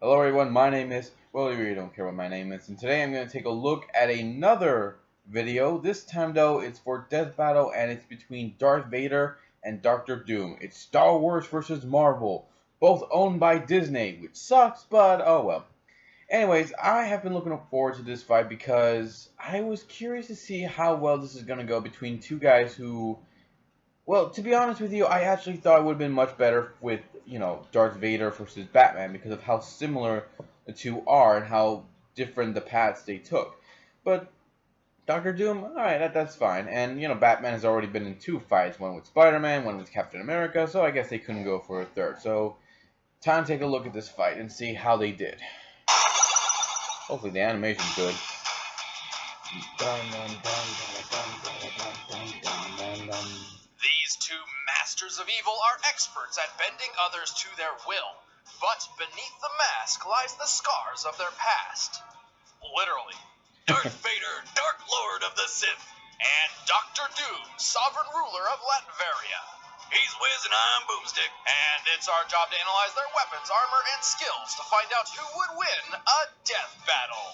Hello everyone, my name is, well, you really don't care what my name is, and today I'm going to take a look at another video. This time though, it's for Death Battle, and it's between Darth Vader and Doctor Doom. It's Star Wars versus Marvel, both owned by Disney, which sucks, but oh well. Anyways, I have been looking forward to this fight because I was curious to see how well this is going to go between two guys who, well, to be honest with you, I actually thought it would have been much better with, Darth Vader versus Batman because of how similar the two are and how different the paths they took. But Doctor Doom, alright, that's fine. And, Batman has already been in two fights, one with Spider-Man, one with Captain America, so I guess they couldn't go for a third. So, time to take a look at this fight and see how they did. Hopefully the animation's good. These two masters of evil are experts at bending others to their will, but beneath the mask lies the scars of their past. Literally. Darth Vader, Dark Lord of the Sith, and Doctor Doom, Sovereign Ruler of Latveria. He's Wiz and I'm Boomstick, and it's our job to analyze their weapons, armor, and skills to find out who would win a death battle.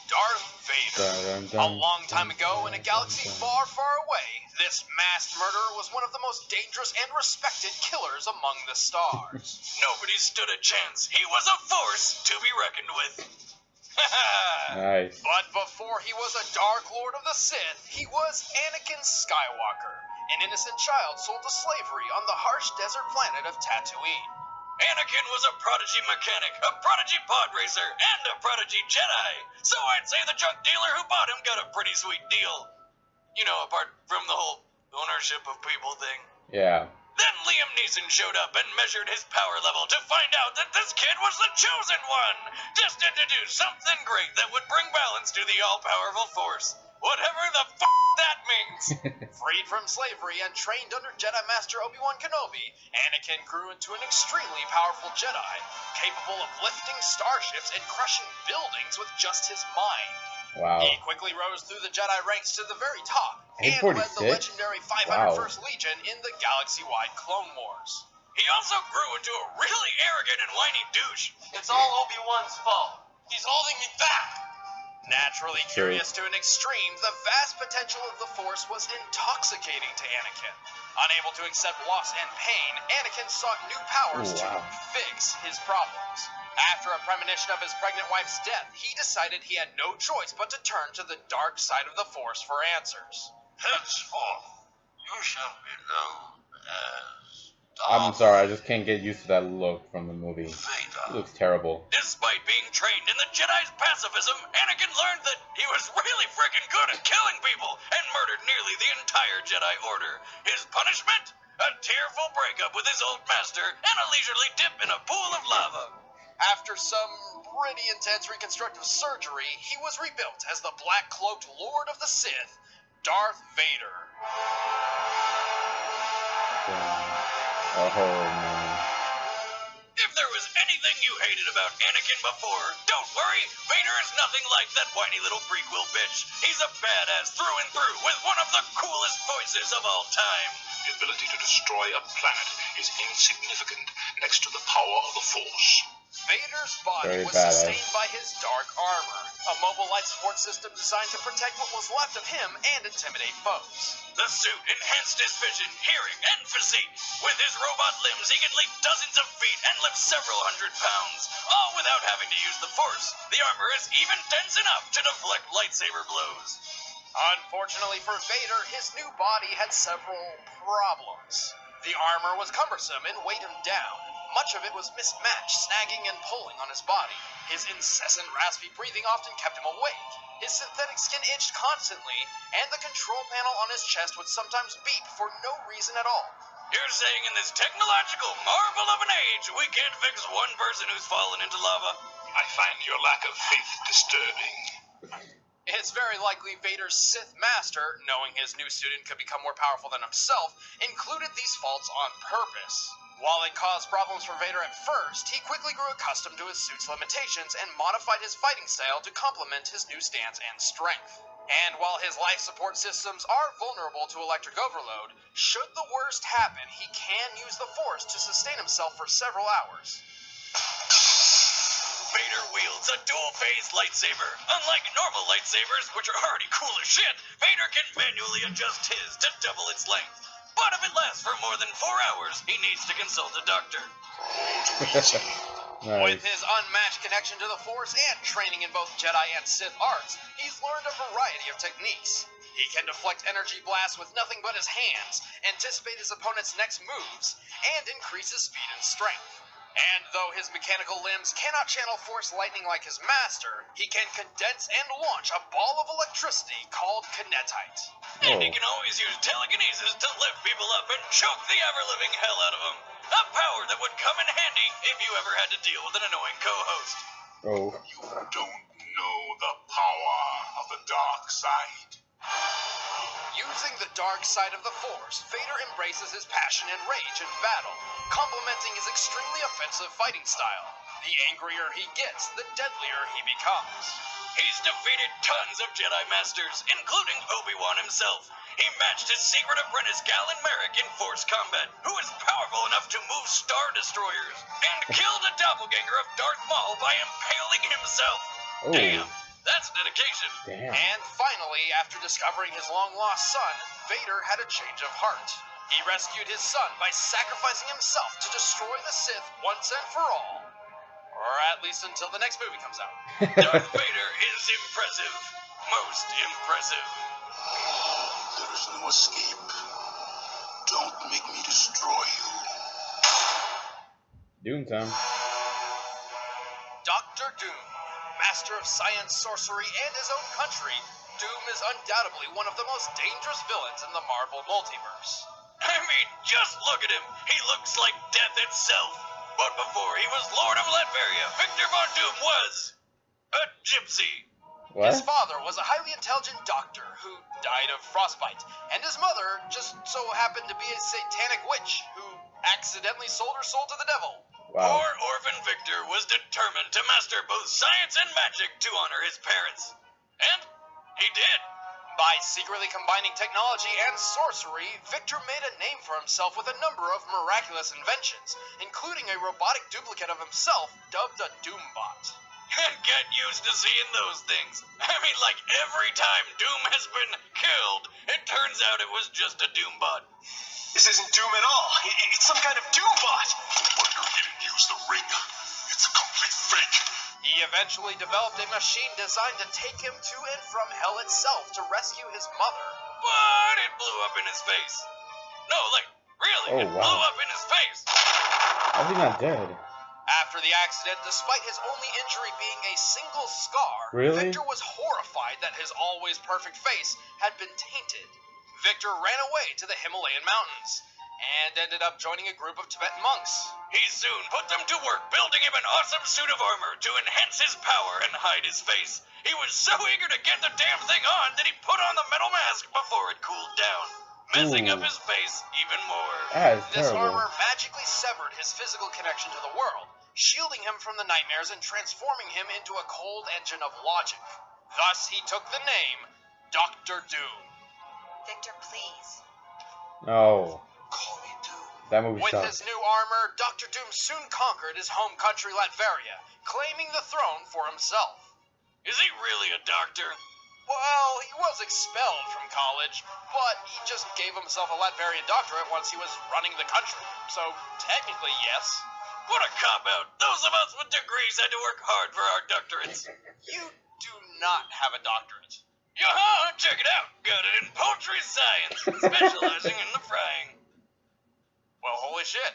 Darth Vader. A long time ago, in a galaxy far, far away, this masked murderer was one of the most dangerous and respected killers among the stars. Nobody stood a chance. He was a force to be reckoned with. Nice. But before he was a Dark Lord of the Sith, he was Anakin Skywalker, an innocent child sold to slavery on the harsh desert planet of Tatooine. Anakin was a prodigy mechanic, a prodigy pod racer, and a prodigy Jedi. So I'd say the junk dealer who bought him got a pretty sweet deal. You know, apart from the whole ownership of people thing. Yeah. Then Liam Neeson showed up and measured his power level to find out that this kid was the chosen one, destined to do something great that would bring balance to the all-powerful Force. Whatever the that means. Freed from slavery and trained under Jedi Master Obi-Wan Kenobi, Anakin grew into an extremely powerful Jedi, capable of lifting starships and crushing buildings with just his mind. Wow. He quickly rose through the Jedi ranks to the very top, and 846? led the legendary 501st Legion in the galaxy-wide Clone Wars. He also grew into a really arrogant and whiny douche. It's all Obi-Wan's fault. He's holding me back. Naturally curious to an extreme, the vast potential of the Force was intoxicating to Anakin. Unable to accept loss and pain, Anakin sought new powers to fix his problems. After a premonition of his pregnant wife's death, he decided he had no choice but to turn to the dark side of the Force for answers. Henceforth, you shall be known as I'm sorry, I just can't get used to that look from the movie. Vader. It looks terrible. Despite being trained in the Jedi's pacifism, Anakin learned that he was really freaking good at killing people and murdered nearly the entire Jedi Order. His punishment? A tearful breakup with his old master and a leisurely dip in a pool of lava. After some pretty intense reconstructive surgery, he was rebuilt as the black-cloaked Lord of the Sith, Darth Vader. Oh, man. If there was anything you hated about Anakin before, don't worry, Vader is nothing like that whiny little prequel bitch. He's a badass through and through with one of the coolest voices of all time. The ability to destroy a planet is insignificant next to the power of the Force. Vader's body Very was badass. sustained by his dark armor, a mobile life support system designed to protect what was left of him and intimidate foes. The suit enhanced his vision, hearing, and physique. With his robot limbs, he could leap dozens of feet and lift several hundred pounds, all without having to use the Force. The armor is even dense enough to deflect lightsaber blows. Unfortunately for Vader, his new body had several problems. The armor was cumbersome and weighed him down. Much of it was mismatched, snagging and pulling on his body. His incessant raspy breathing often kept him awake. His synthetic skin itched constantly, and the control panel on his chest would sometimes beep for no reason at all. You're saying in this technological marvel of an age, we can't fix one person who's fallen into lava? I find your lack of faith disturbing. It's very likely Vader's Sith Master, knowing his new student could become more powerful than himself, included these faults on purpose. While it caused problems for Vader at first, he quickly grew accustomed to his suit's limitations and modified his fighting style to complement his new stance and strength. And while his life support systems are vulnerable to electric overload, should the worst happen, he can use the Force to sustain himself for several hours. Vader wields a dual-phase lightsaber. Unlike normal lightsabers, which are already cool as shit, Vader can manually adjust his to double its length. But if it lasts for more than 4 hours, he needs to consult a doctor. Nice. With his unmatched connection to the Force and training in both Jedi and Sith arts, he's learned a variety of techniques. He can deflect energy blasts with nothing but his hands, anticipate his opponent's next moves, and increase his speed and strength. And though his mechanical limbs cannot channel Force lightning like his master, he can condense and launch a ball of electricity called kinetite. And he can always use telekinesis to lift people up and choke the ever-living hell out of them. A power that would come in handy if you ever had to deal with an annoying co-host. Oh. You don't know the power of the dark side. Using the dark side of the Force, Vader embraces his passion and rage in battle, complementing his extremely offensive fighting style. The angrier he gets, the deadlier he becomes. He's defeated tons of Jedi Masters, including Obi-Wan himself. He matched his secret apprentice Galen Merrick in Force combat, who is powerful enough to move Star Destroyers, and killed a doppelganger of Darth Maul by impaling himself. Oh. Damn, that's dedication. Damn. And finally, after discovering his long-lost son, Vader had a change of heart. He rescued his son by sacrificing himself to destroy the Sith once and for all. Or at least until the next movie comes out. Darth Vader is impressive. Most impressive. There is no escape. Don't make me destroy you. Doom time. Dr. Doom, master of science, sorcery, and his own country, Doom is undoubtedly one of the most dangerous villains in the Marvel multiverse. I mean, just look at him. He looks like death itself. But before he was Lord of Latveria, Victor Von Doom was a gypsy. His What? father was a highly intelligent doctor who died of frostbite, and his mother just so happened to be a satanic witch who accidentally sold her soul to the devil. Wow. Poor orphan Victor was determined to master both science and magic to honor his parents. And he did. By secretly combining technology and sorcery, Victor made a name for himself with a number of miraculous inventions, including a robotic duplicate of himself dubbed a Doombot. Get used to seeing those things. I mean, like every time Doom has been killed, it turns out it was just a Doombot. This isn't Doom at all. It's some kind of Doombot. No wonder he didn't use the ring. It's a complete fake. He eventually developed a machine designed to take him to and from hell itself to rescue his mother. But it blew up in his face. No, like, really, Oh, it wow. blew up in his face. How's he not dead? After the accident, despite his only injury being a single scar, Really? Victor was horrified that his always perfect face had been tainted. Victor ran away to the Himalayan mountains and ended up joining a group of Tibetan monks. He soon put them to work building him an awesome suit of armor to enhance his power and hide his face. He was so eager to get the damn thing on that he put on the metal mask before it cooled down, messing up Ooh. his face even more. That is This terrible. armor magically severed his physical connection to the world, shielding him from the nightmares and transforming him into a cold engine of logic. Thus, he took the name Dr. Doom. Victor, please. No. Call me Doom. That movie With sucks. his new armor, Dr. Doom soon conquered his home country Latveria, claiming the throne for himself. Is he really a doctor? Well, he was expelled from college, but he just gave himself a Latverian doctorate once he was running the country. So, technically, yes. What a cop-out. Those of us with degrees had to work hard for our doctorates. You do not have a doctorate. Yaha, check it out. Got it in poultry science, specializing in the frying. Well, holy shit.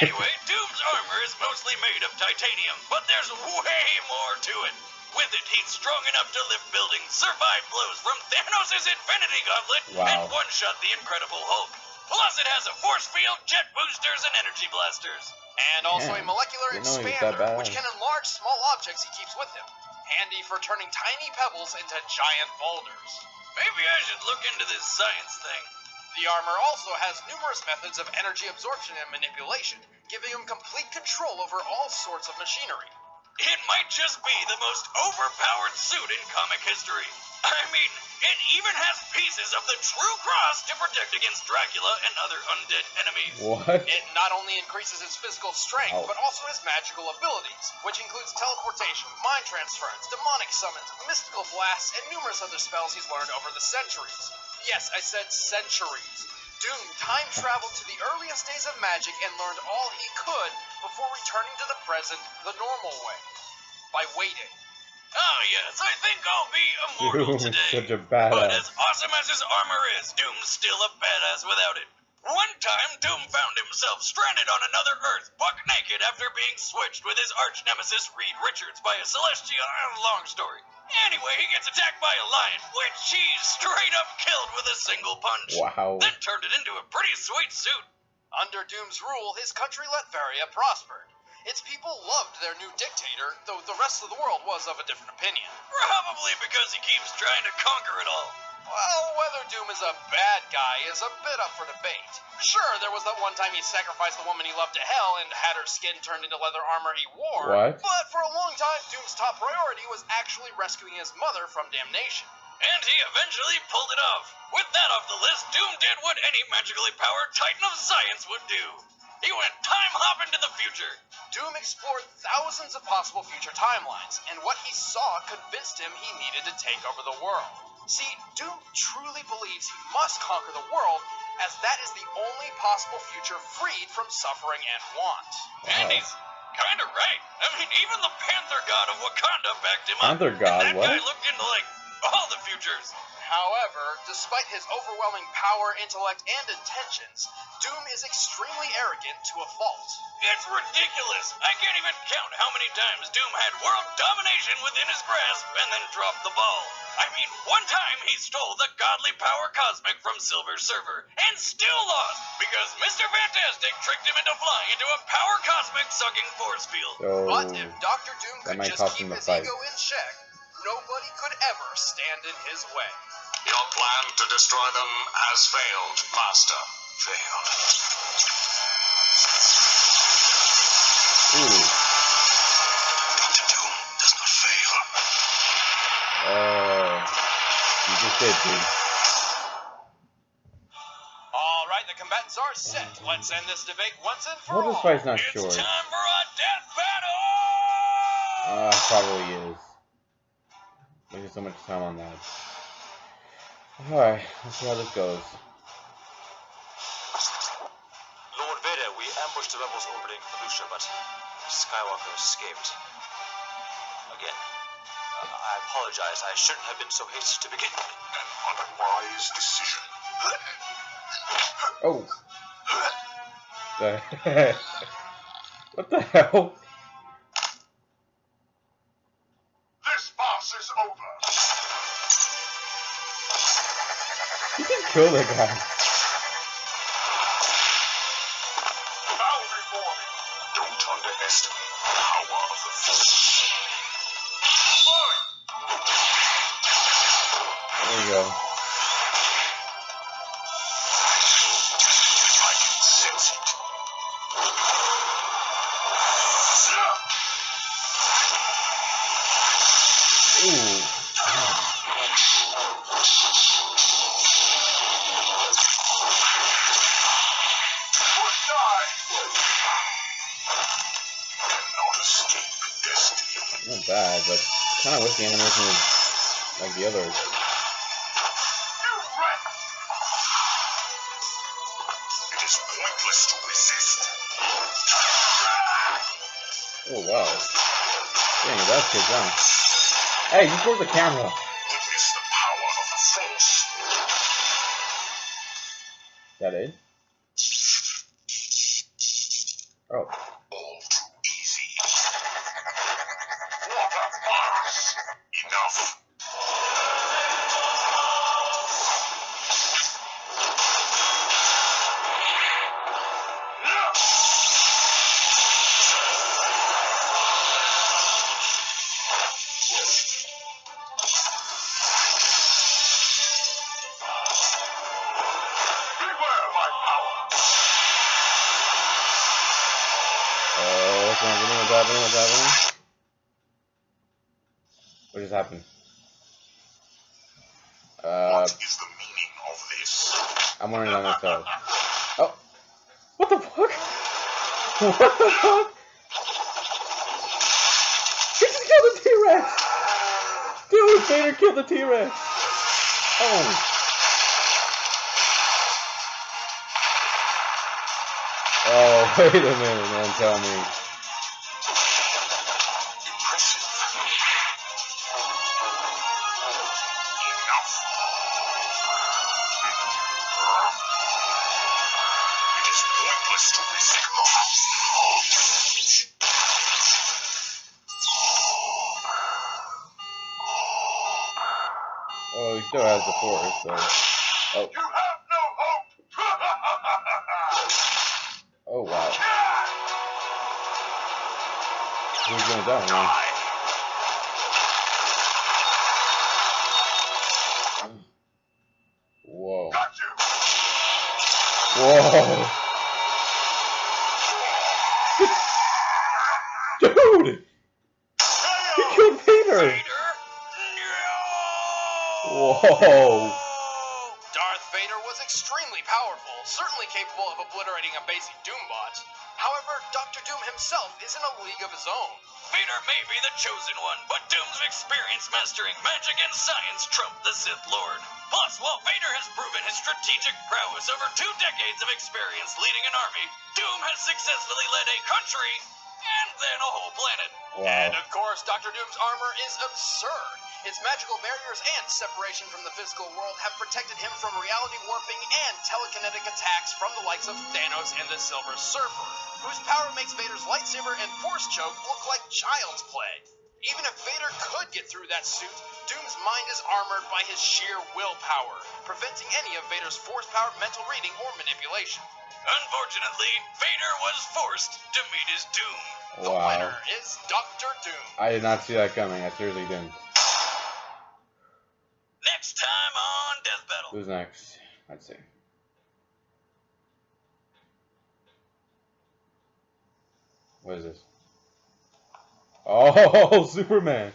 Anyway, Doom's armor is mostly made of titanium, but there's way more to it. With it, he's strong enough to lift buildings, survive blows from Thanos' Infinity Gauntlet, and Wow. one-shot the Incredible Hulk. Plus, it has a force field, jet boosters, and energy blasters. And also a Damn. molecular Didn't know he was that expander, bad. which can enlarge small objects he keeps with him. Handy for turning tiny pebbles into giant boulders. Maybe I should look into this science thing. The armor also has numerous methods of energy absorption and manipulation, giving him complete control over all sorts of machinery. It might just be the most overpowered suit in comic history. I mean, it even has pieces of the true cross to protect against Dracula and other undead enemies. What? It not only increases his physical strength, Ow. but also his magical abilities, which includes teleportation, mind transference, demonic summons, mystical blasts, and numerous other spells he's learned over the centuries. Yes, I said centuries. Doom time traveled to the earliest days of magic and learned all he could before returning to the present the normal way, by waiting. Oh yes, I think I'll be immortal Doom is today. such a But badass. as awesome as his armor is, Doom's still a badass without it. One time, Doom found himself stranded on another Earth, buck naked after being switched with his arch nemesis Reed Richards by a celestial. Long story. Anyway, he gets attacked by a lion, which he straight up killed with a single punch. Wow. Then turned it into a pretty sweet suit. Under Doom's rule, his country Latveria prospered. Its people loved their new dictator, though the rest of the world was of a different opinion. Probably because he keeps trying to conquer it all. Well, whether Doom is a bad guy is a bit up for debate. Sure, there was that one time he sacrificed the woman he loved to hell and had her skin turned into leather armor he wore. What? But for a long time, Doom's top priority was actually rescuing his mother from damnation. And he eventually pulled it off. With that off the list, Doom did what any magically powered titan of science would do. He went time hopping to the future. Doom explored thousands of possible future timelines, and what he saw convinced him he needed to take over the world. See, Doom truly believes he must conquer the world, as that is the only possible future freed from suffering and want. And he's kinda right. I mean, even the Panther God of Wakanda backed him up. Panther God, and that what? guy looked into, like, all the futures. However, despite his overwhelming power, intellect, and intentions, Doom is extremely arrogant to a fault. It's ridiculous. I can't even count how many times Doom had world domination within his grasp and then dropped the ball. I mean, one time he stole the godly power cosmic from Silver Surfer and still lost because Mr. Fantastic tricked him into flying into a power cosmic sucking force field. So But if Dr. Doom that could might just cost keep him the his fight. ego in check, nobody could ever stand in his way. Your plan to destroy them has failed, Master. Failed. Ooh. Dr. Doom does not fail. You just did, dude. All right, the combatants are set. Let's end this debate once and for Well, all. this fight's not It's short. time for a death battle! Probably is. Wasting so much time on that. Alright, let's see how this goes. Lord Vader, we ambushed the rebels orbiting Felucia, but Skywalker escaped. Again. I apologize. I shouldn't have been so hasty to begin. An unwise decision. Oh! The heck? What the hell? This farce is over. You can kill that guy. Bow before me. Don't underestimate the power of the Force. Fine. There you go. I can sense it. Ooh. Would die. Cannot escape destiny. Not bad, but kind of wish the animation was like the others. You rat! It is pointless to resist. Oh wow. Dang, that's good, huh? Hey, just broke the camera. Witness the power of the Force. Is that it? Oh. All too easy. What a farce! Enough. Beware my power. What's going on? What's happening? What's happening? just happened? What is the meaning of this? I'm wondering that myself. Oh, what the fuck? What the fuck? He just killed the T-Rex! Dude, Vader killed the T-Rex! Oh. Oh, wait a minute, man, tell me. Impressive. Enough. It is pointless to risk. Oh, he still has the Force, so. Oh. You have no hope. Oh, wow. Who's gonna die, man? Whoa. Got you. Whoa. Dude! He killed Vader! Vader? No! Whoa. Darth Vader was extremely powerful, certainly capable of obliterating a basic Doombot. However, Dr. Doom himself is in a league of his own. Vader may be the chosen one, but Doom's experience mastering magic and science trump the Sith Lord. Plus, while Vader has proven his strategic prowess over 2 decades of experience leading an army, Doom has successfully led a country and then a whole planet. And Wow. of course, Dr. Doom's armor is absurd. Its magical barriers and separation from the physical world have protected him from reality warping and telekinetic attacks from the likes of Thanos and the Silver Surfer, whose power makes Vader's lightsaber and force choke look like child's play. Even if Vader could get through that suit, Doom's mind is armored by his sheer willpower, preventing any of Vader's force-powered mental reading or manipulation. Unfortunately, Vader was forced to meet his doom. The Wow. winner is Dr. Doom. I did not see that coming. I seriously didn't. Next time on Death Battle. Who's next? Let's see. What is this? Oh, Superman.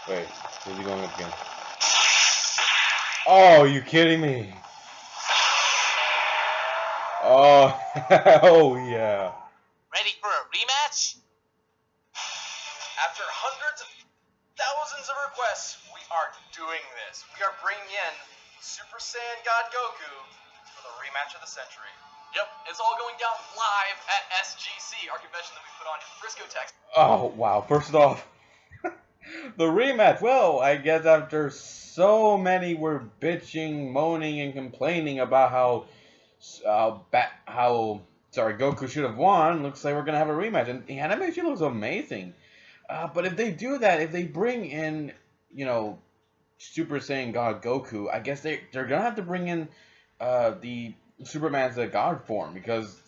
Wait, who's he going up against? Oh, are you kidding me? Oh, hell yeah. Ready for a rematch? After hundreds of thousands of requests, we are doing this. We are bringing in Super Saiyan God Goku for the rematch of the century. Yep, it's all going down live at SGC, our convention that we put on in Frisco, Texas. Oh, wow. First off, the rematch. Well, I guess after so many were bitching, moaning, and complaining about how Goku should have won, looks like we're going to have a rematch. And the animation looks amazing. But if they do that, if they bring in, Super Saiyan God Goku, I guess they're going to have to bring in the Superman's God form, because,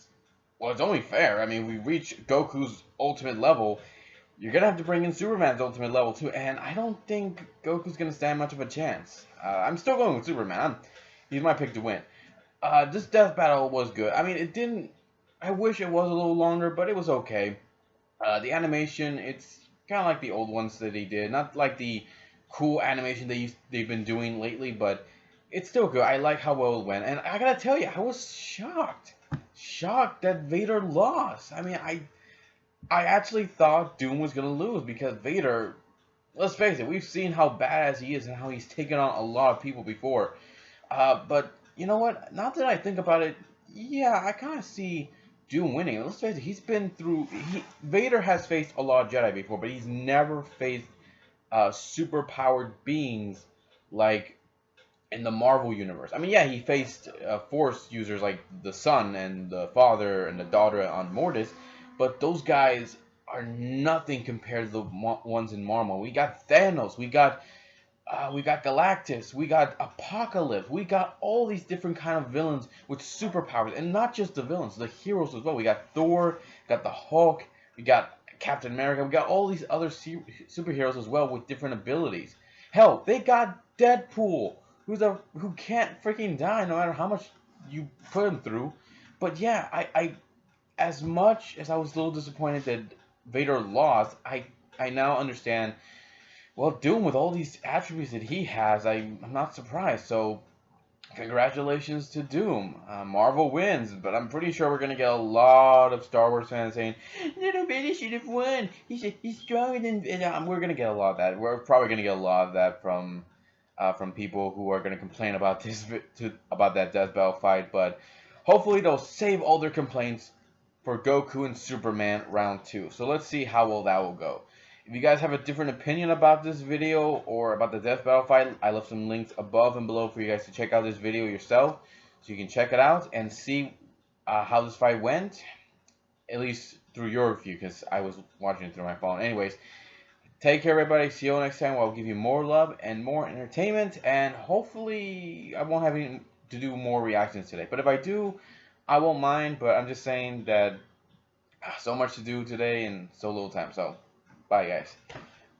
well, it's only fair. I mean, we reach Goku's ultimate level, you're going to have to bring in Superman's ultimate level too, and I don't think Goku's going to stand much of a chance. I'm still going with Superman. He's my pick to win. This death battle was good. I mean, I wish it was a little longer, but it was okay. The animation, it's kind of like the old ones that he did. Not like the cool animation they've been doing lately, but it's still good. I like how well it went. And I gotta tell you, I was shocked. Shocked that Vader lost. I mean, I actually thought Doom was gonna lose, because Vader, let's face it, we've seen how badass he is and how he's taken on a lot of people before. But you know what? Now that I think about it, yeah, I kind of see Doom winning. Let's face it, Vader has faced a lot of Jedi before, but he's never faced super powered beings like in the Marvel universe. I mean, yeah, he faced Force users like the son and the father and the daughter on Mortis, but those guys are nothing compared to the ones in Marvel. We got Thanos, we got Galactus, we got Apocalypse, we got all these different kind of villains with superpowers, and not just the villains, the heroes as well. We got Thor, got the Hulk, we got Captain America, we got all these other superheroes as well with different abilities. Hell, they got Deadpool, who can't freaking die no matter how much you put him through. But yeah, I as much as I was a little disappointed that Vader lost, I I now understand. Well, Doom, with all these attributes that he has, I'm not surprised. So, congratulations to Doom. Marvel wins, but I'm pretty sure we're gonna get a lot of Star Wars fans saying, "Little Vader should have won. He's stronger than." And, we're gonna get a lot of that. We're probably gonna get a lot of that from people who are gonna complain about about that Death Battle fight. But hopefully they'll save all their complaints for Goku and Superman round 2. So let's see how well that will go. If you guys have a different opinion about this video or about the Death Battle fight, I left some links above and below for you guys to check out this video yourself. So you can check it out and see how this fight went, at least through your view, because I was watching it through my phone. Anyways, take care, everybody. See you next time. I'll give you more love and more entertainment, and hopefully I won't have to do more reactions today. But if I do, I won't mind. But I'm just saying that so much to do today and so little time. So, bye, guys.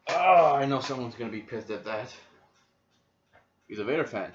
Oh, I know someone's gonna be pissed at that. He's a Vader fan.